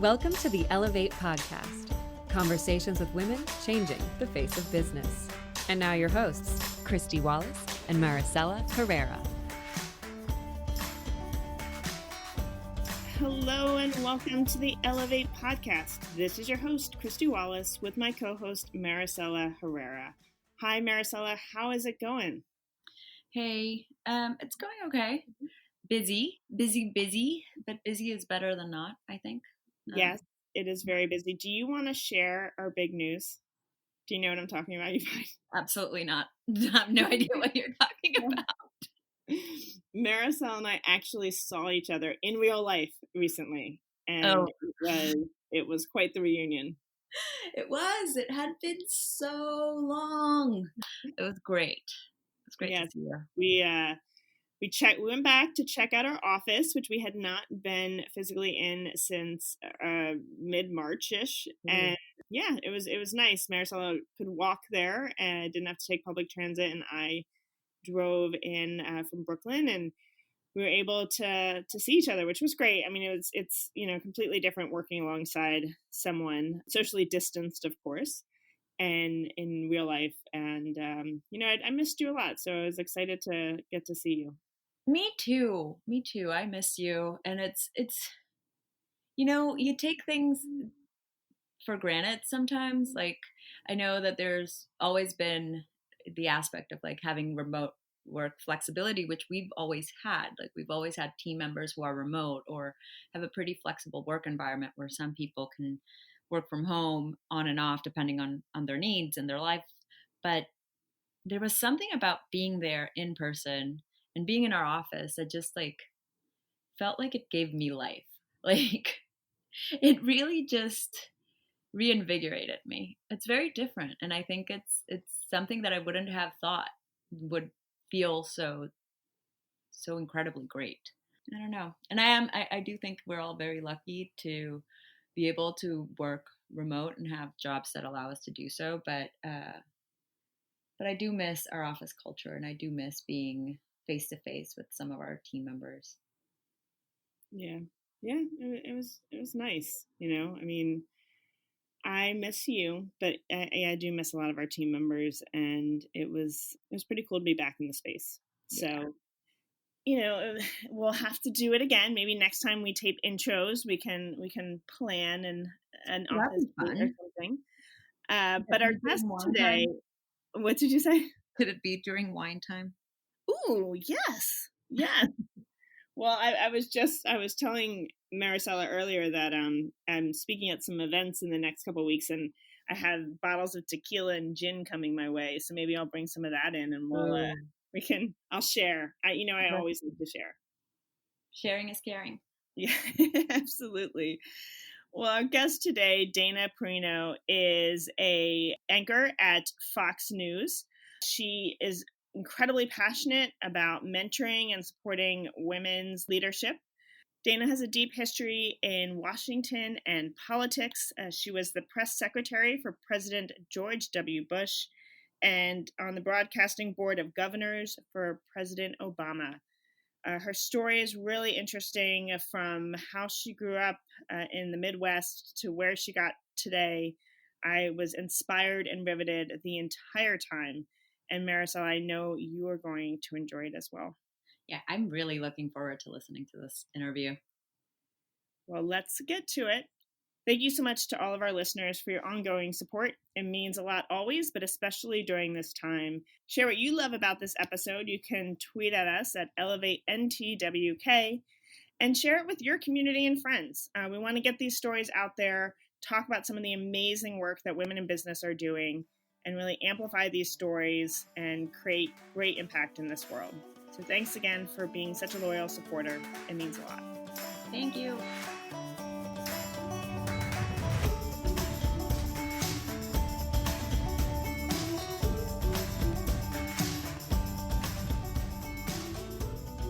Welcome to the Ellevate podcast, conversations with women changing the face of business. And now your hosts, Kristy, Wallace, and Maricella, Herrera. Hello and welcome to the Ellevate podcast. This is your host, Kristy Wallace, with my co-host, Maricella, Herrera. Hi, Maricella. How is it going? Hey, it's going okay. Busy, but busy is better than not, I think. Yes, it is very busy. Do you want to share our big news? Do you know what I'm talking about? Absolutely not. I have no idea what you're talking about. Maricella and I actually saw each other in real life recently, and it was quite the reunion. It was. It had been so long. It was great. It was great to see you. We went back to check out our office, which we had not been physically in since mid-March-ish. And yeah, it was nice. Maricella could walk there and didn't have to take public transit, and I drove in from Brooklyn, and we were able to see each other, which was great. I mean, it's completely different working alongside someone socially distanced, of course, and in real life. And I missed you a lot, so I was excited to get to see you. Me too. I miss you. And it's you take things for granted sometimes. Like, I know that there's always been the aspect of like having remote work flexibility, which we've always had. Like, we've always had team members who are remote or have a pretty flexible work environment where some people can work from home on and off depending on their needs and their life. But there was something about being there in person and being in our office that just like felt like it gave me life. Like, it really just reinvigorated me. It's very different, and I think it's something that I wouldn't have thought would feel so incredibly great. I don't know. And I do think we're all very lucky to be able to work remote and have jobs that allow us to do so, but I do miss our office culture, and I do miss being face to face with some of our team members. Yeah, it was nice. I mean, I miss you, but I do miss a lot of our team members, and it was pretty cool to be back in the space. So, we'll have to do it again. Maybe next time we tape intros, we can plan an office or something. But our guest today, what did you say? Could it be during wine time? Ooh, yes. Well, I was telling Maricella earlier that I'm speaking at some events in the next couple of weeks, and I have bottles of tequila and gin coming my way. So maybe I'll bring some of that in, and I'll share. I always need to share. Sharing is caring. Yeah, absolutely. Well, our guest today, Dana Perino, is a anchor at Fox News. She is incredibly passionate about mentoring and supporting women's leadership. Dana has a deep history in Washington and politics. She was the press secretary for President George W. Bush and on the broadcasting board of governors for President Obama. Her story is really interesting, from how she grew up in the Midwest to where she got today. I was inspired and riveted the entire time. And Maricella, I know you are going to enjoy it as well. Yeah, I'm really looking forward to listening to this interview. Well, let's get to it. Thank you so much to all of our listeners for your ongoing support. It means a lot always, but especially during this time. Share what you love about this episode. You can tweet at us at ElevateNTWK and share it with your community and friends. We want to get these stories out there, talk about some of the amazing work that women in business are doing, and really amplify these stories and create great impact in this world. So thanks again for being such a loyal supporter. It means a lot. Thank you.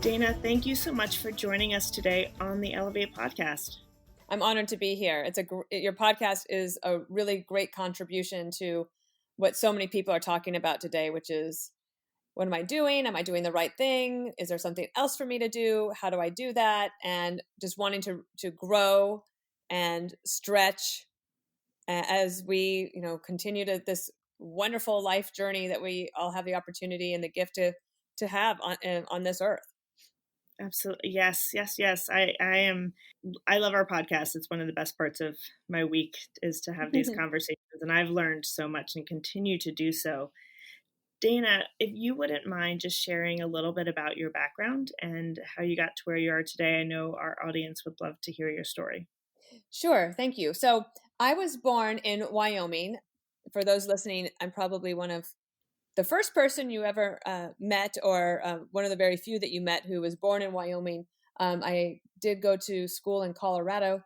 Dana, thank you so much for joining us today on the Ellevate podcast. I'm honored to be here. Your podcast is a really great contribution to what so many people are talking about today, which is, what am I doing? Am I doing the right thing? Is there something else for me to do? How do I do that? And just wanting to grow and stretch as we, continue this wonderful life journey that we all have the opportunity and the gift to have on this earth. Absolutely. Yes, yes, yes. I love our podcast. It's one of the best parts of my week is to have these conversations, and I've learned so much and continue to do so. Dana, if you wouldn't mind just sharing a little bit about your background and how you got to where you are today, I know our audience would love to hear your story. Sure. Thank you. So I was born in Wyoming. For those listening, I'm probably one of the first person you ever met, or one of the very few that you met who was born in Wyoming. I did go to school in Colorado.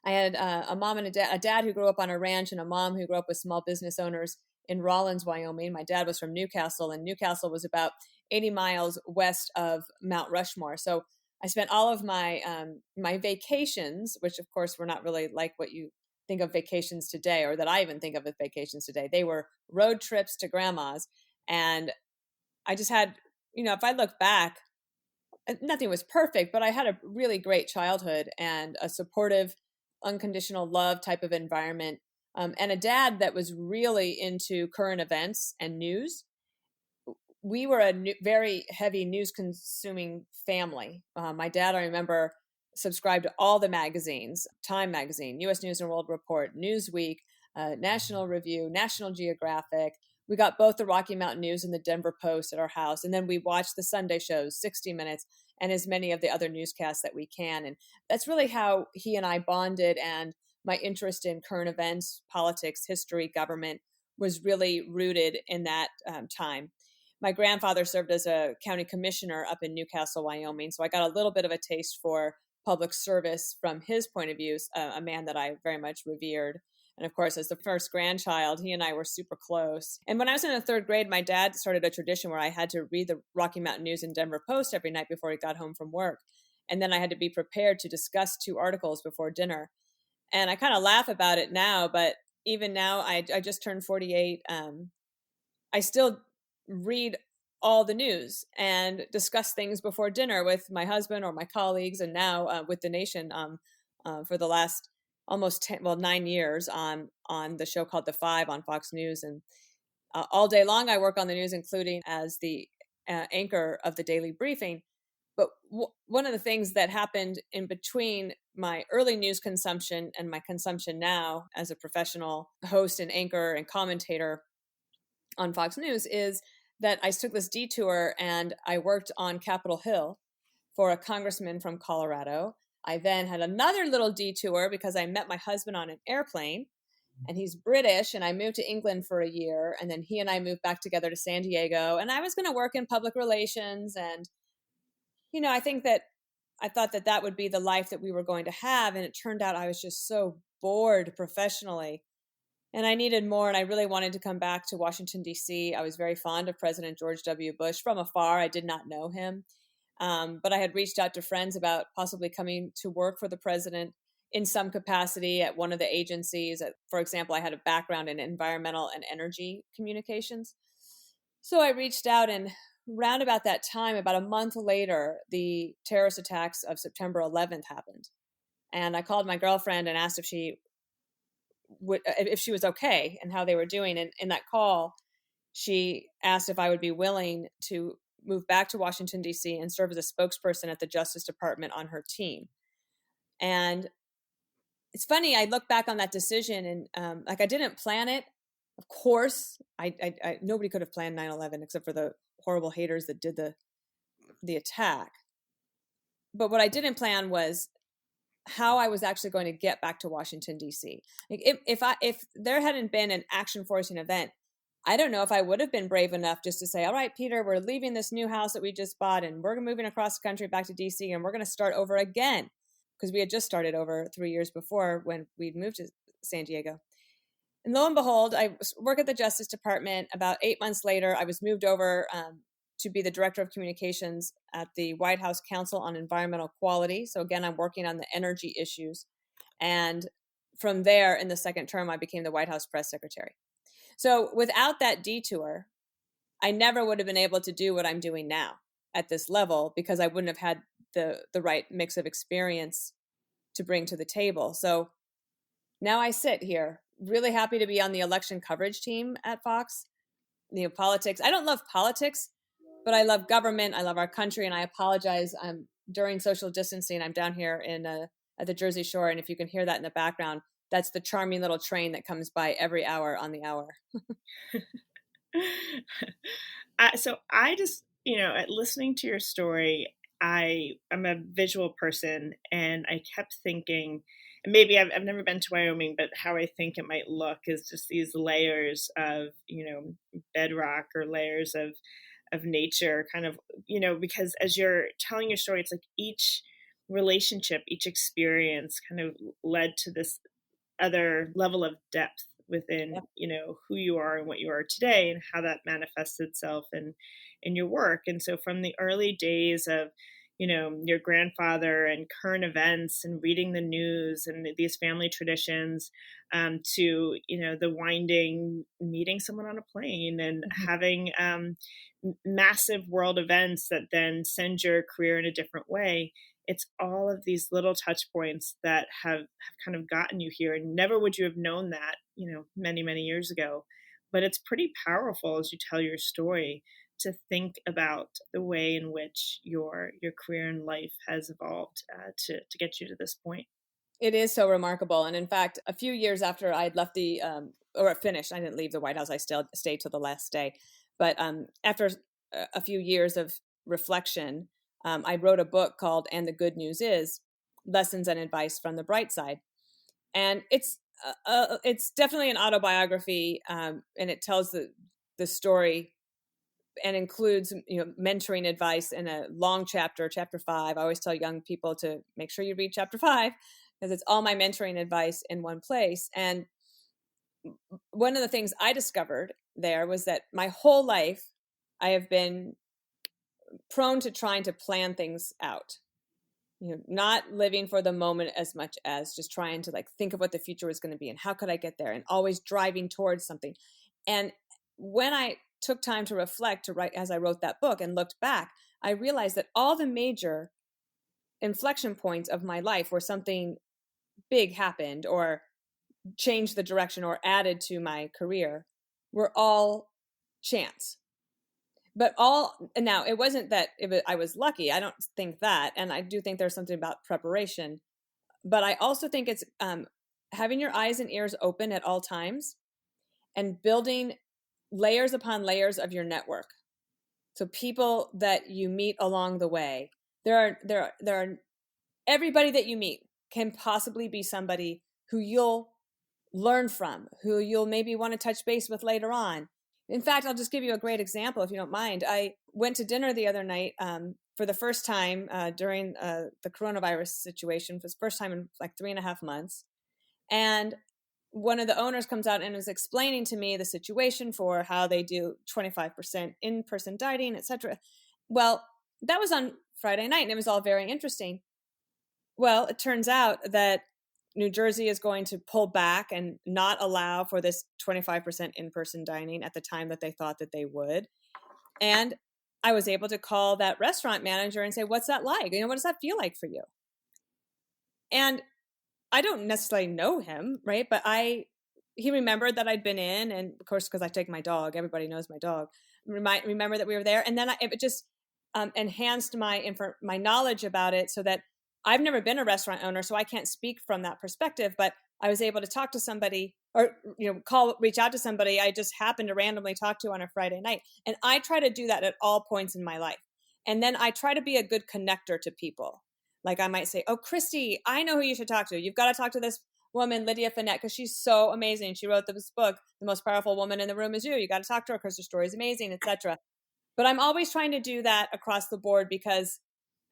I had a mom and a dad who grew up on a ranch, and a mom who grew up with small business owners in Rawlins, Wyoming. My dad was from Newcastle, and Newcastle was about 80 miles west of Mount Rushmore. So I spent all of my my vacations, which of course were not really like what you think of vacations today, or that I even think of as vacations today. They were road trips to grandma's. And I just had, if I look back, nothing was perfect, but I had a really great childhood and a supportive, unconditional love type of environment, and a dad that was really into current events and news. We were a very heavy news consuming family. My dad, I remember, subscribed to all the magazines: Time Magazine, U.S. News and World Report, Newsweek, National Review, National Geographic. We got both the Rocky Mountain News and the Denver Post at our house. And then we watched the Sunday shows, 60 Minutes, and as many of the other newscasts that we can. And that's really how he and I bonded. And my interest in current events, politics, history, government was really rooted in that time. My grandfather served as a county commissioner up in Newcastle, Wyoming. So I got a little bit of a taste for public service from his point of view, a man that I very much revered. And of course, as the first grandchild, he and I were super close. And when I was in the third grade, my dad started a tradition where I had to read the Rocky Mountain News and Denver Post every night before he got home from work. And then I had to be prepared to discuss 2 articles before dinner. And I kind of laugh about it now, but even now, I just turned 48. I still read all the news and discuss things before dinner with my husband or my colleagues, and now with the nation for the last almost 9 years on the show called The Five on Fox News. And all day long, I work on the news, including as the anchor of the daily briefing. But one of the things that happened in between my early news consumption and my consumption now as a professional host and anchor and commentator on Fox News is that I took this detour and I worked on Capitol Hill for a congressman from Colorado. I then had another little detour because I met my husband on an airplane, and he's British, and I moved to England for a year, and then he and I moved back together to San Diego, and I was going to work in public relations. And, I think that I thought that that would be the life that we were going to have. And it turned out I was just so bored professionally, and I needed more. And I really wanted to come back to Washington, D.C. I was very fond of President George W. Bush from afar. I did not know him. But I had reached out to friends about possibly coming to work for the president in some capacity at one of the agencies. For example, I had a background in environmental and energy communications. So I reached out, and round about that time, about a month later, the terrorist attacks of September 11th happened. And I called my girlfriend and asked if she was okay and how they were doing. And in that call, she asked if I would be willing to move back to Washington, D.C. and serve as a spokesperson at the Justice Department on her team. And it's funny, I look back on that decision and I didn't plan it. Of course, I nobody could have planned 9/11 except for the horrible haters that did the attack. But what I didn't plan was how I was actually going to get back to Washington, D.C. Like if there hadn't been an action forcing event, I don't know if I would have been brave enough just to say, all right, Peter, we're leaving this new house that we just bought, and we're moving across the country back to D.C., and we're going to start over again. Because we had just started over 3 years before when we'd moved to San Diego. And lo and behold, I work at the Justice Department. About 8 months later, I was moved over to be the Director of Communications at the White House Council on Environmental Quality. So again, I'm working on the energy issues. And from there, in the second term, I became the White House Press Secretary. So without that detour, I never would have been able to do what I'm doing now at this level, because I wouldn't have had the right mix of experience to bring to the table. So now I sit here really happy to be on the election coverage team at Fox. Politics. I don't love politics, but I love government. I love our country. And I apologize. I'm during social distancing. I'm down here at the Jersey Shore. And if you can hear that in the background, that's the charming little train that comes by every hour on the hour. So I just, at listening to your story, I'm a visual person, and I kept thinking, and maybe I've never been to Wyoming, but how I think it might look is just these layers of, bedrock or layers of nature kind of, because as you're telling your story, it's like each relationship, each experience kind of led to this other level of depth within, who you are and what you are today, and how that manifests itself in your work. And so from the early days of, your grandfather and current events and reading the news and these family traditions, to, the winding meeting someone on a plane and having massive world events that then send your career in a different way. It's all of these little touch points that have kind of gotten you here. And never would you have known that, many, many years ago. But it's pretty powerful as you tell your story to think about the way in which your career and life has evolved to get you to this point. It is so remarkable. And in fact, a few years after I'd left or finished, I didn't leave the White House. I still stayed till the last day. But after a few years of reflection, I wrote a book called "And the Good News Is: Lessons and Advice from the Bright Side." And it's definitely an autobiography, and it tells the story and includes mentoring advice in a long chapter 5. I always tell young people to make sure you read chapter 5, because it's all my mentoring advice in one place. And one of the things I discovered there was that my whole life I have been prone to trying to plan things out, not living for the moment as much as just trying to think of what the future was going to be and how could I get there, and always driving towards something. And when I took time to reflect, to write, as I wrote that book and looked back, I realized that all the major inflection points of my life where something big happened or changed the direction or added to my career were all chance. But now it wasn't that I was lucky. I don't think that. And I do think there's something about preparation. But I also think it's having your eyes and ears open at all times and building layers upon layers of your network. So people that you meet along the way, there are everybody that you meet can possibly be somebody who you'll learn from, who you'll maybe want to touch base with later on. In fact, I'll just give you a great example, if you don't mind. I went to dinner the other night for the first time during the coronavirus situation, for the first time in 3.5 months. And one of the owners comes out and is explaining to me the situation for how they do 25% in-person dining, etc. Well, that was on Friday night, and it was all very interesting. Well, it turns out that New Jersey is going to pull back and not allow for this 25% in-person dining at the time that they thought that they would. And I was able to call that restaurant manager and say, what's that like? What does that feel like for you? And I don't necessarily know him, right? But he remembered that I'd been in, and of course, because I take my dog, everybody knows my dog. Remember that we were there, and then it just enhanced my knowledge about it, so that I've never been a restaurant owner, so I can't speak from that perspective. But I was able to talk to somebody, or reach out to somebody I just happened to randomly talk to on a Friday night, and I try to do that at all points in my life. And then I try to be a good connector to people. Like I might say, oh, Kristy, I know who you should talk to. You've got to talk to this woman, Lydia Finette, because she's so amazing. She wrote this book, The Most Powerful Woman in the Room Is You. You got to talk to her because her story is amazing, etc. But I'm always trying to do that across the board because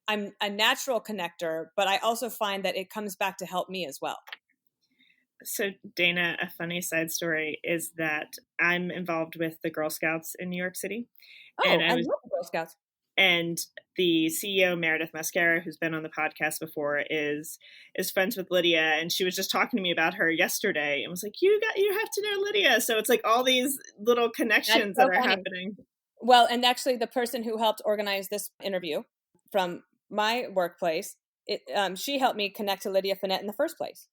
I'm a natural connector, but I also find that it comes back to help me as well. So Dana, a funny side story is that I'm involved with the Girl Scouts in New York City. Oh, I love the Girl Scouts. And the CEO, Meredith Mascara, who's been on the podcast before, is friends with Lydia. And she was just talking to me about her yesterday and was like, you have to know Lydia. So it's like all these little connections that are happening. Well, and actually the person who helped organize this interview from my workplace she helped me connect to Lydia Finette in the first place.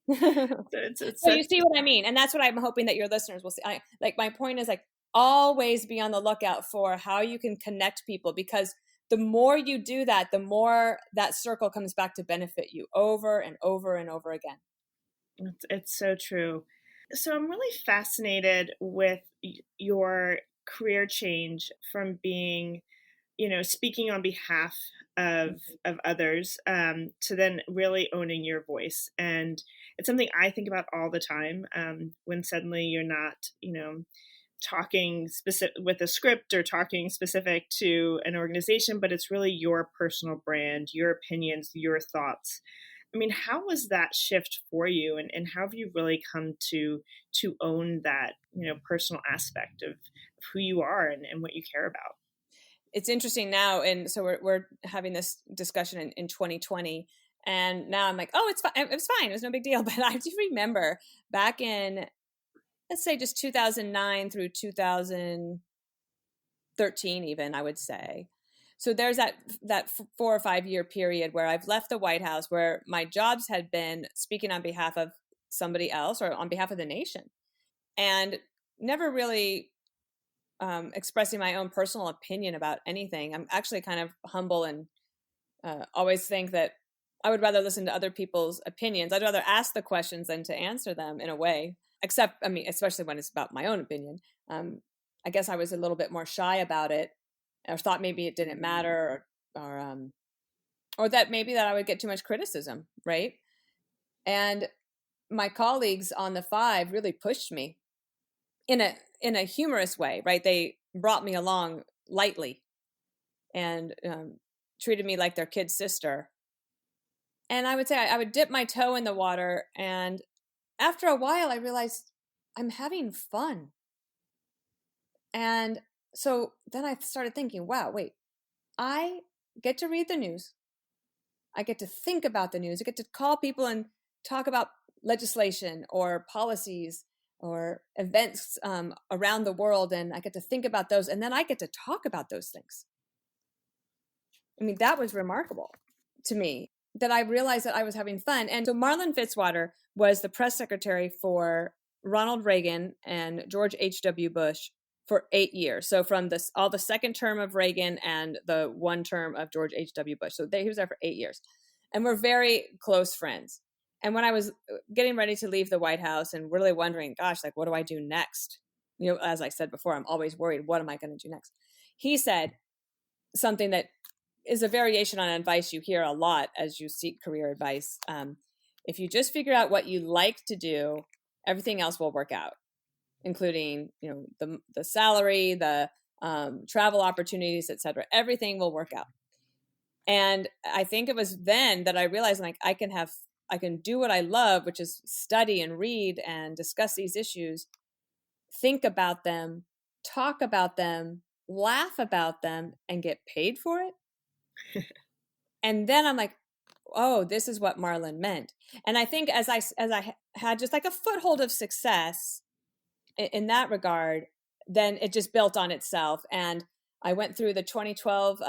It's So you see what I mean? And that's what I'm hoping that your listeners will see. My point is like, always be on the lookout for how you can connect people, because the more you do that, the more that circle comes back to benefit you over and over and over again. It's so true. So I'm really fascinated with your career change from being, speaking on behalf of others, to then really owning your voice. And it's something I think about all the time, when suddenly you're not, talking specific with a script or talking specific to an organization, but it's really your personal brand, your opinions, your thoughts. I mean, how was that shift for you, and how have you really come to own that, personal aspect of who you are and what you care about? It's interesting now, and so we're having this discussion in 2020, and now I'm like, oh, it's fine. It was fine. It was no big deal. But I do remember back in, let's say, just 2009 through 2013, even, I would say. So there's that 4 or 5 year period where I've left the White House, where my jobs had been speaking on behalf of somebody else or on behalf of the nation, and never really expressing my own personal opinion about anything. I'm actually kind of humble and always think that I would rather listen to other people's opinions. I'd rather ask the questions than to answer them, in a way, except, I mean, especially when it's about my own opinion. I guess I was a little bit more shy about it, or thought maybe it didn't matter, or that maybe that I would get too much criticism, right? And my colleagues on the 5 really pushed me in a humorous way, right? They brought me along lightly and treated me like their kid sister. And I would say I would dip my toe in the water, and after a while I realized I'm having fun. And so then I started thinking, wow, wait, I get to read the news. I get to think about the news. I get to call people and talk about legislation or policies or events around the world. And I get to think about those. And then I get to talk about those things. I mean, that was remarkable to me, that I realized that I was having fun. And so Marlon Fitzwater was the press secretary for Ronald Reagan and George H.W. Bush for 8 years. So from all the second term of Reagan and the one term of George H.W. Bush. So he was there for 8 years. And we're very close friends. And when I was getting ready to leave the White House and really wondering, gosh, like, what do I do next? As I said before, I'm always worried, what am I going to do next? He said something that is a variation on advice you hear a lot as you seek career advice. If you just figure out what you like to do, everything else will work out, including, the salary, the travel opportunities, etc. Everything will work out. And I think it was then that I realized, like, I can do what I love, which is study and read and discuss these issues, think about them, talk about them, laugh about them, and get paid for it. And then I'm like, oh, this is what Marlon meant. And I think as I had just like a foothold of success in that regard, then it just built on itself. And I went through the 2012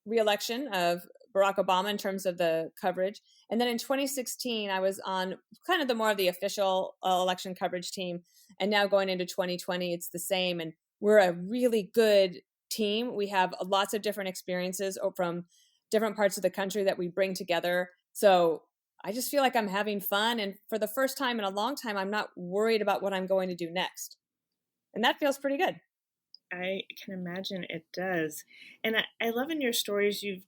re-election of Barack Obama in terms of the coverage. And then in 2016, I was on kind of the more of the official election coverage team. And now going into 2020, it's the same. And we're a really good team. We have lots of different experiences from different parts of the country that we bring together. So I just feel like I'm having fun. And for the first time in a long time, I'm not worried about what I'm going to do next. And that feels pretty good. I can imagine it does. And I love in your stories, you've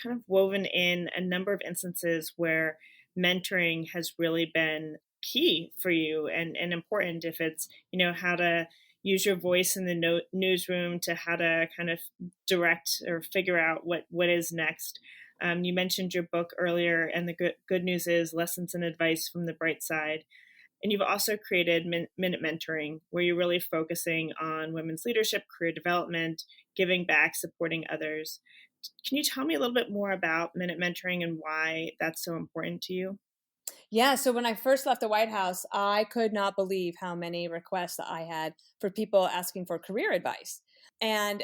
kind of woven in a number of instances where mentoring has really been key for you and important, if it's, how to use your voice in the newsroom to how to kind of direct or figure out what is next. You mentioned your book earlier, and the good news is Lessons and Advice from the Bright Side. And you've also created Minute Mentoring, where you're really focusing on women's leadership, career development, giving back, supporting others. Can you tell me a little bit more about Minute Mentoring and why that's so important to you? Yeah. So when I first left the White House, I could not believe how many requests I had for people asking for career advice. And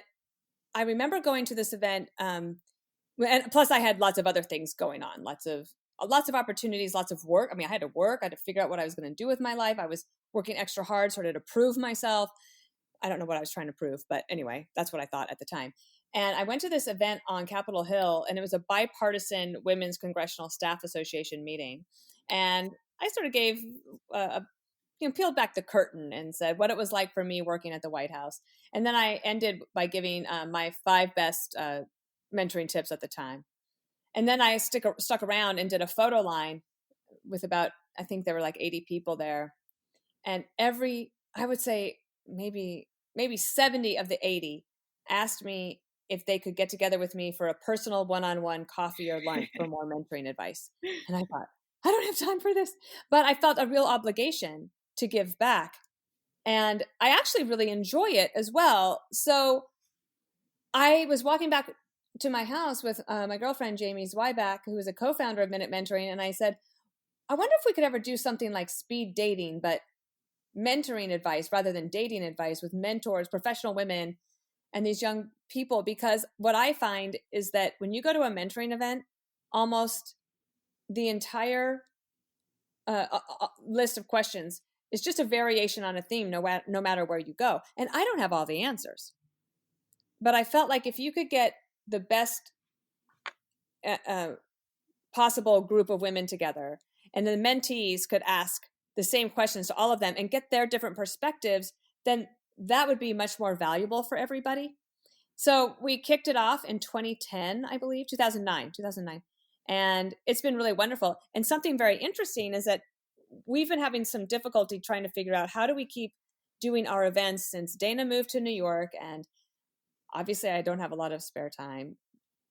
I remember going to this event And plus I had lots of other things going on, lots of opportunities, lots of work. I mean, I had to work, I had to figure out what I was going to do with my life. I was working extra hard sort of to prove myself. I don't know what I was trying to prove, but anyway, that's what I thought at the time. And I went to this event on Capitol Hill, and it was a bipartisan Women's Congressional Staff Association meeting. And I sort of gave peeled back the curtain and said what it was like for me working at the White House. And then I ended by giving my 5 best mentoring tips at the time. And then I stuck around and did a photo line with about, I think there were like 80 people there. And I would say maybe 70 of the 80 asked me if they could get together with me for a personal one-on-one coffee or lunch for more mentoring advice. And I thought, I don't have time for this. But I felt a real obligation to give back. And I actually really enjoy it as well. So I was walking back to my house with my girlfriend, Jamie Zweiback, who is a co-founder of Minute Mentoring. And I said, I wonder if we could ever do something like speed dating, but mentoring advice rather than dating advice with mentors, professional women, and these young people. Because what I find is that when you go to a mentoring event, almost the entire list of questions is just a variation on a theme, no matter where you go. And I don't have all the answers. But I felt like if you could get the best possible group of women together, and the mentees could ask the same questions to all of them and get their different perspectives, then that would be much more valuable for everybody. So we kicked it off in 2010, I believe, 2009. And it's been really wonderful. And something very interesting is that we've been having some difficulty trying to figure out how do we keep doing our events since Dana moved to New York. And obviously I don't have a lot of spare time.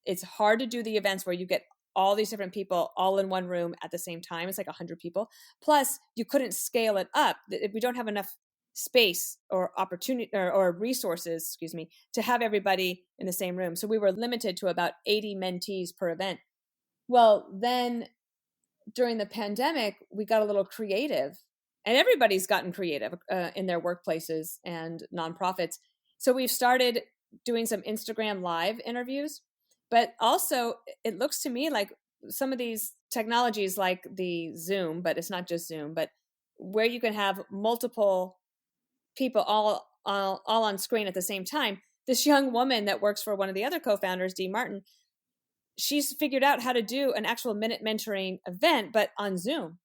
It's hard to do the events where you get all these different people all in one room at the same time. It's like 100 people. Plus, you couldn't scale it up. We don't have enough space or opportunity or resources, to have everybody in the same room. So we were limited to about 80 mentees per event. Well, then during the pandemic, we got a little creative, and everybody's gotten creative in their workplaces and nonprofits. So we've started doing some Instagram live interviews. But also, it looks to me like some of these technologies like the Zoom, but it's not just Zoom, but where you can have multiple people all on screen at the same time. This young woman that works for one of the other co-founders, Dee Martin, she's figured out how to do an actual Minute Mentoring event, but on Zoom.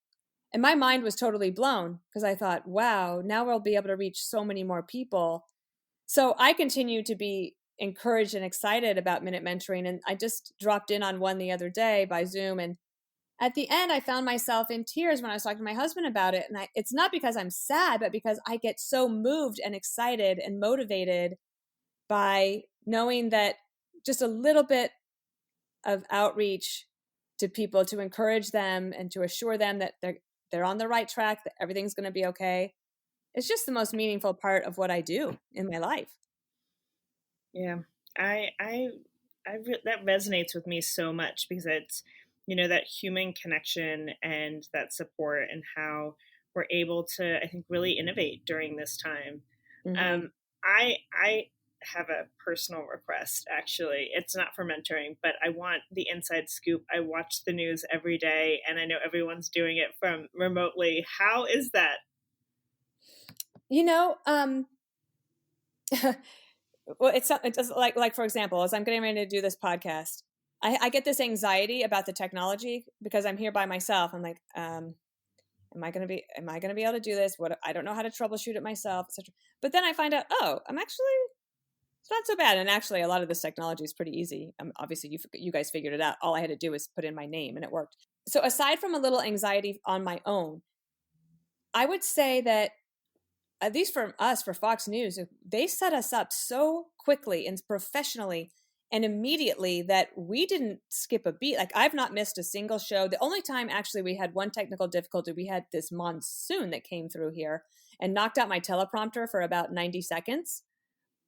And my mind was totally blown because I thought, wow, now we'll be able to reach so many more people. So I continue to be encouraged and excited about Minute Mentoring. And I just dropped in on one the other day by Zoom. And at the end, I found myself in tears when I was talking to my husband about it. And it's not because I'm sad, but because I get so moved and excited and motivated by knowing that just a little bit of outreach to people to encourage them and to assure them that they're on the right track, that everything's going to be okay. It's just the most meaningful part of what I do in my life. Yeah, that resonates with me so much because it's, that human connection and that support and how we're able to, I think, really innovate during this time. Mm-hmm. I have a personal request, actually. It's not for mentoring, but I want the inside scoop. I watch the news every day, and I know everyone's doing it from remotely. How is that? Well, it does like for example, as I'm getting ready to do this podcast, I get this anxiety about the technology because I'm here by myself. I'm like, am I going to be able to do this? I don't know how to troubleshoot it myself, etc. But then I find out, it's not so bad. And actually, a lot of this technology is pretty easy. Obviously, you guys figured it out. All I had to do was put in my name, and it worked. So aside from a little anxiety on my own, I would say that at least for us, for Fox News, they set us up so quickly and professionally and immediately that we didn't skip a beat. Like, I've not missed a single show. The only time actually we had one technical difficulty, we had this monsoon that came through here and knocked out my teleprompter for about 90 seconds.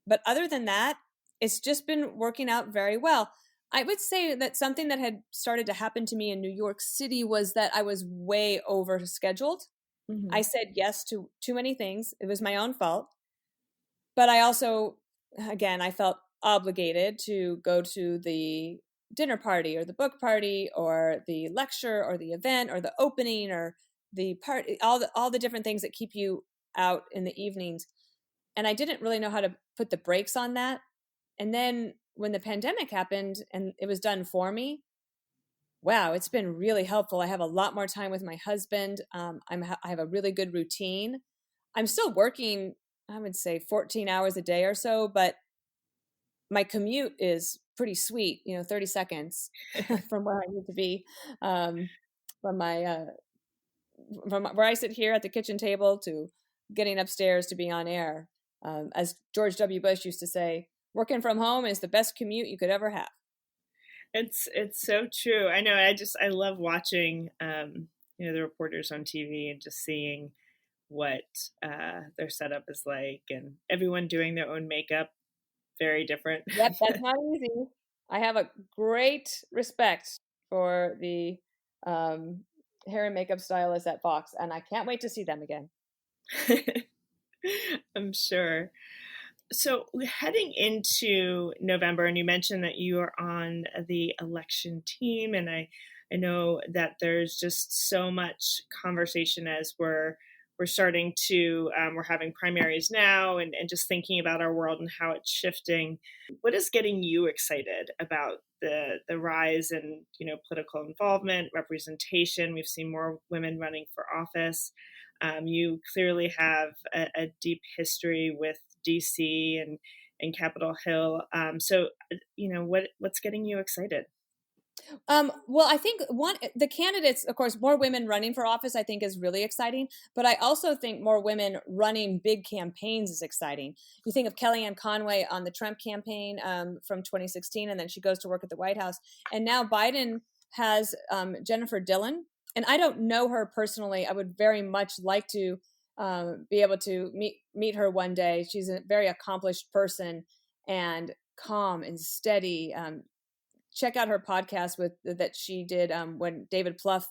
But other than that, it's just been working out very well. I would say that something that had started to happen to me in New York City was that I was way over scheduled. Mm-hmm. I said yes to too many things. It was my own fault. But I also, again, I felt obligated to go to the dinner party or the book party or the lecture or the event or the opening or the party, all the different things that keep you out in the evenings. And I didn't really know how to put the brakes on that. And then when the pandemic happened and it was done for me, wow, it's been really helpful. I have a lot more time with my husband. I have a really good routine. I'm still working, I would say 14 hours a day or so, but my commute is pretty sweet, 30 seconds from where I need to be, from my from where I sit here at the kitchen table to getting upstairs to be on air. As George W. Bush used to say, working from home is the best commute you could ever have. It's so true. I know. I love watching, the reporters on TV and just seeing what their setup is like, and everyone doing their own makeup. Very different. Yep, that's not easy. I have a great respect for the hair and makeup stylist at Fox, and I can't wait to see them again. I'm sure. So heading into November, and you mentioned that you are on the election team, and I know that there's just so much conversation as we're starting to we're having primaries now, and just thinking about our world and how it's shifting. What is getting you excited about the rise in political involvement, representation? We've seen more women running for office. You clearly have a deep history with DC and Capitol Hill. So what's getting you excited? Well, I think the candidates, of course, more women running for office, I think is really exciting. But I also think more women running big campaigns is exciting. You think of Kellyanne Conway on the Trump campaign from 2016, and then she goes to work at the White House. And now Biden has Jennifer Dillon. And I don't know her personally. I would very much like to be able to meet her one day. She's a very accomplished person and calm and steady. Check out her podcast that she did when David Plouffe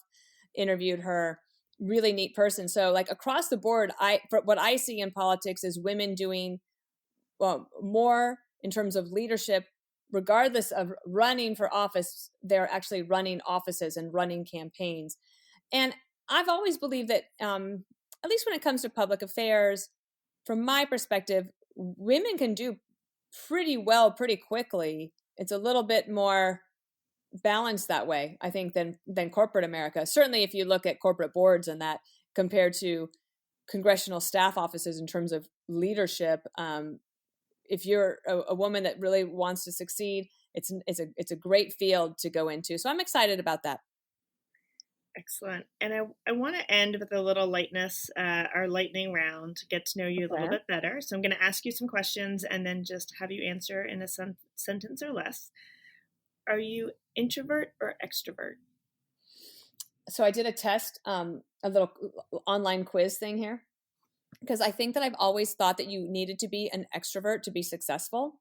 interviewed her. Really neat person. So like across the board, what I see in politics is women doing more in terms of leadership, regardless of running for office. They're actually running offices and running campaigns. And I've always believed that, at least when it comes to public affairs, from my perspective, women can do pretty well pretty quickly. It's a little bit more balanced that way, I think, than corporate America. Certainly, if you look at corporate boards and that compared to congressional staff offices in terms of leadership, if you're a woman that really wants to succeed, it's a great field to go into. So I'm excited about that. Excellent. And I want to end with a little lightness, our lightning round, to get to know you a little bit better. So I'm going to ask you some questions and then just have you answer in a sentence or less. Are you introvert or extrovert? So I did a test, a little online quiz thing here, because I think that I've always thought that you needed to be an extrovert to be successful.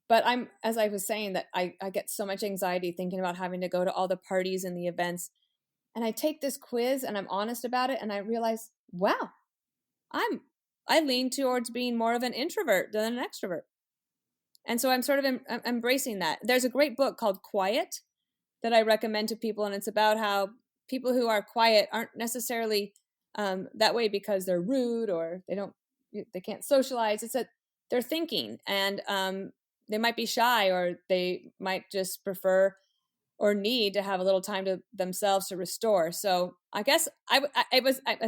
But as I was saying, that I get so much anxiety thinking about having to go to all the parties and the events. And I take this quiz and I'm honest about it. And I realize, wow, I lean towards being more of an introvert than an extrovert. And so I'm sort of embracing that. There's a great book called Quiet that I recommend to people. And it's about how people who are quiet aren't necessarily that way because they're rude or they can't socialize. It's that they're thinking, and they might be shy, or they might just prefer or need to have a little time to themselves to restore. So I guess I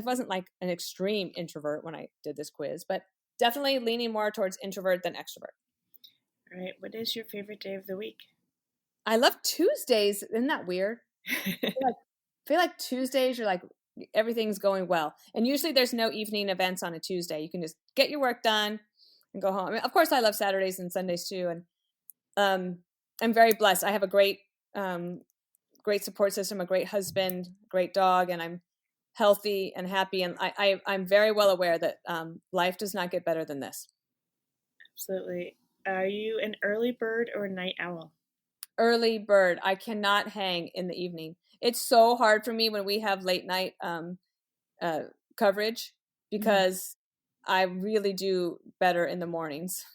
wasn't like an extreme introvert when I did this quiz, but definitely leaning more towards introvert than extrovert. All right. What is your favorite day of the week? I love Tuesdays. Isn't that weird? I feel like Tuesdays, you're like, everything's going well. And usually there's no evening events on a Tuesday. You can just get your work done and go home. I mean, of course, I love Saturdays and Sundays too. And I'm very blessed. I have a great support system, a great husband, great dog, and I'm healthy and happy. And I'm very well aware that life does not get better than this. Absolutely. Are you an early bird or a night owl? Early bird. I cannot hang in the evening. It's so hard for me when we have late night coverage because I really do better in the mornings.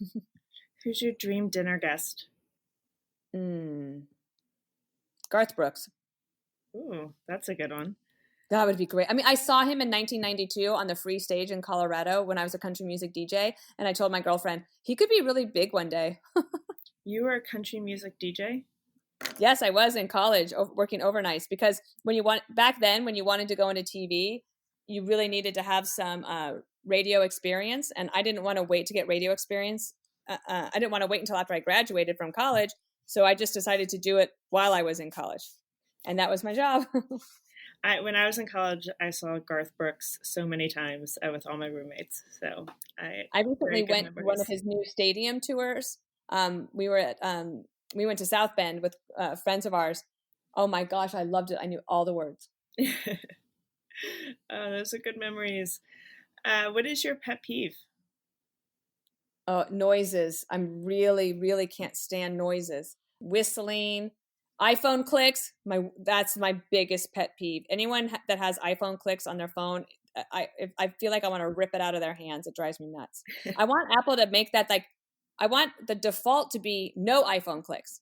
Who's your dream dinner guest? Garth Brooks. Ooh, that's a good one. That would be great. I mean, I saw him in 1992 on the Free Stage in Colorado when I was a country music DJ, and I told my girlfriend he could be really big one day. You were a country music DJ? Yes, I was in college working overnights, because back then when you wanted to go into TV, you really needed to have some radio experience, and I didn't want to wait to get radio experience. I didn't want to wait until after I graduated from college, so I just decided to do it while I was in college, and that was my job. When I was in college, I saw Garth Brooks so many times with all my roommates. So I recently went to one of his new stadium tours. We went to South Bend with friends of ours. Oh my gosh, I loved it. I knew all the words. Those are good memories. What is your pet peeve? Noises. I'm really can't stand noises. Whistling, iPhone clicks. That's my biggest pet peeve. Anyone that has iPhone clicks on their phone, I feel like I want to rip it out of their hands. It drives me nuts. I want Apple to make that I want the default to be no iPhone clicks.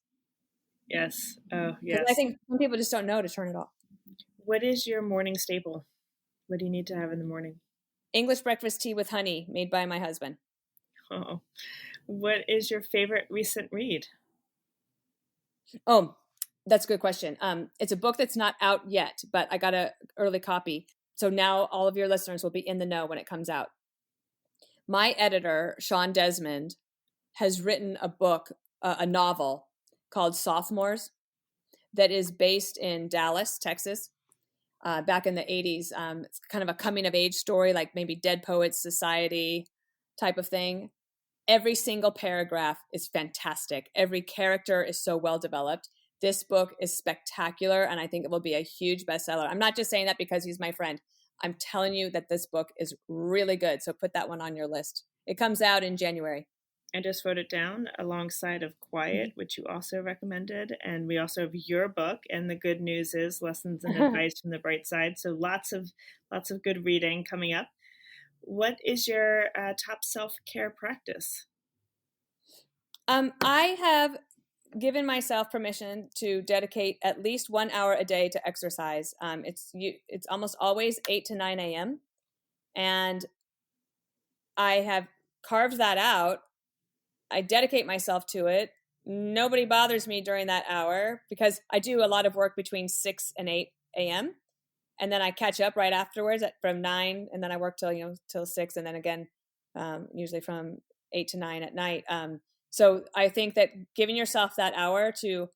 Yes. Oh, yes. I think some people just don't know to turn it off. What is your morning staple? What do you need to have in the morning? English breakfast tea with honey made by my husband. Oh, what is your favorite recent read? Oh, that's a good question. It's a book that's not out yet, but I got an early copy. So now all of your listeners will be in the know when it comes out. My editor, Sean Desmond, has written a book, a novel called Sophomores, that is based in Dallas, Texas, back in the 80s. It's kind of a coming of age story, like maybe Dead Poets Society type of thing. Every single paragraph is fantastic. Every character is so well developed. This book is spectacular, and I think it will be a huge bestseller. I'm not just saying that because he's my friend. I'm telling you that this book is really good. So put that one on your list. It comes out in January. I just wrote it down alongside of Quiet, which you also recommended. And we also have your book. And the good news is Lessons and Advice from the Bright Side. So lots of good reading coming up. What is your top self-care practice? I have given myself permission to dedicate at least 1 hour a day to exercise. It's almost always 8 to 9 a.m. And I have carved that out. I dedicate myself to it. Nobody bothers me during that hour because I do a lot of work between 6 and 8 a.m. And then I catch up right afterwards from 9, and then I work till 6, and then again, usually from 8 to 9 at night. So I think that giving yourself that hour to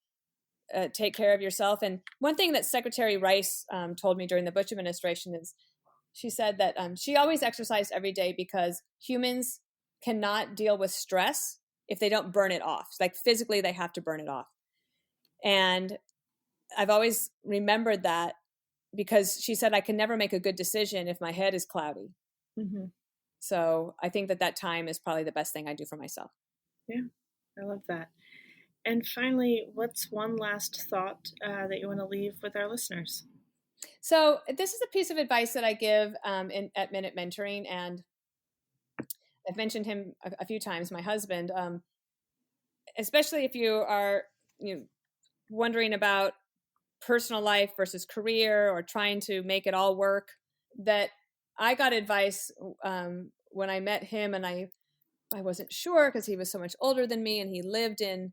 take care of yourself. And one thing that Secretary Rice told me during the Bush administration is she said that she always exercised every day because humans cannot deal with stress if they don't burn it off. Like physically, they have to burn it off. And I've always remembered that because she said I can never make a good decision if my head is cloudy. Mm-hmm. So I think that time is probably the best thing I do for myself. Yeah, I love that. And finally, what's one last thought that you want to leave with our listeners? So this is a piece of advice that I give at Minute Mentoring, and I've mentioned him a few times, my husband, especially if you are wondering about personal life versus career or trying to make it all work, that I got advice when I met him, and I wasn't sure because he was so much older than me and he lived in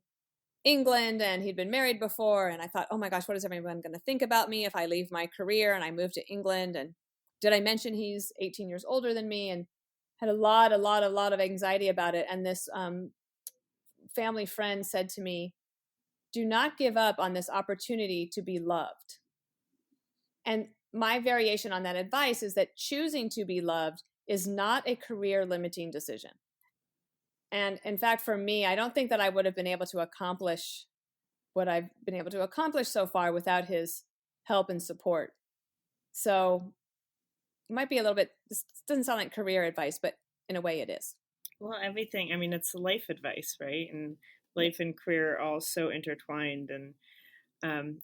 England and he'd been married before. And I thought, oh my gosh, what is everyone going to think about me if I leave my career and I move to England? And did I mention he's 18 years older than me? And had a lot of anxiety about it. And this family friend said to me, do not give up on this opportunity to be loved. And my variation on that advice is that choosing to be loved is not a career limiting decision. And in fact, for me, I don't think that I would have been able to accomplish what I've been able to accomplish so far without his help and support. So it might be a little bit, this doesn't sound like career advice, but in a way it is. Well, everything, I mean, it's life advice, right? And life and career are all so intertwined. And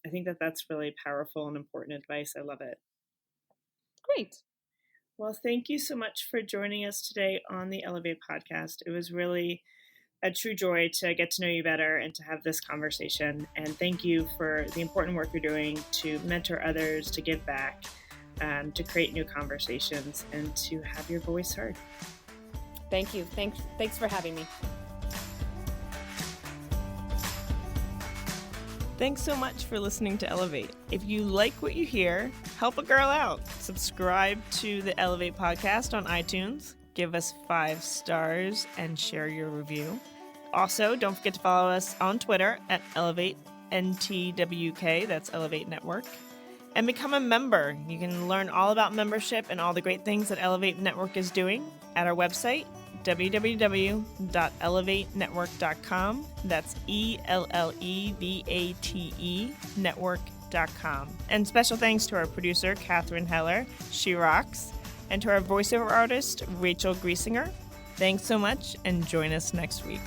I think that that's really powerful and important advice. I love it. Great. Well, thank you so much for joining us today on the Ellevate podcast. It was really a true joy to get to know you better and to have this conversation. And thank you for the important work you're doing to mentor others, to give back, to create new conversations, and to have your voice heard. Thank you. Thanks for having me. Thanks so much for listening to Ellevate. If you like what you hear, help a girl out. Subscribe to the Ellevate podcast on iTunes. Give us 5 stars and share your review. Also, don't forget to follow us on Twitter at EllevateNTWK, that's Ellevate Network, and become a member. You can learn all about membership and all the great things that Ellevate Network is doing at our website, www.ellevatenetwork.com. That's ELLEVATE network.com. And special thanks to our producer, Catherine Heller. She rocks. And to our voiceover artist, Rachel Griesinger. Thanks so much, and join us next week.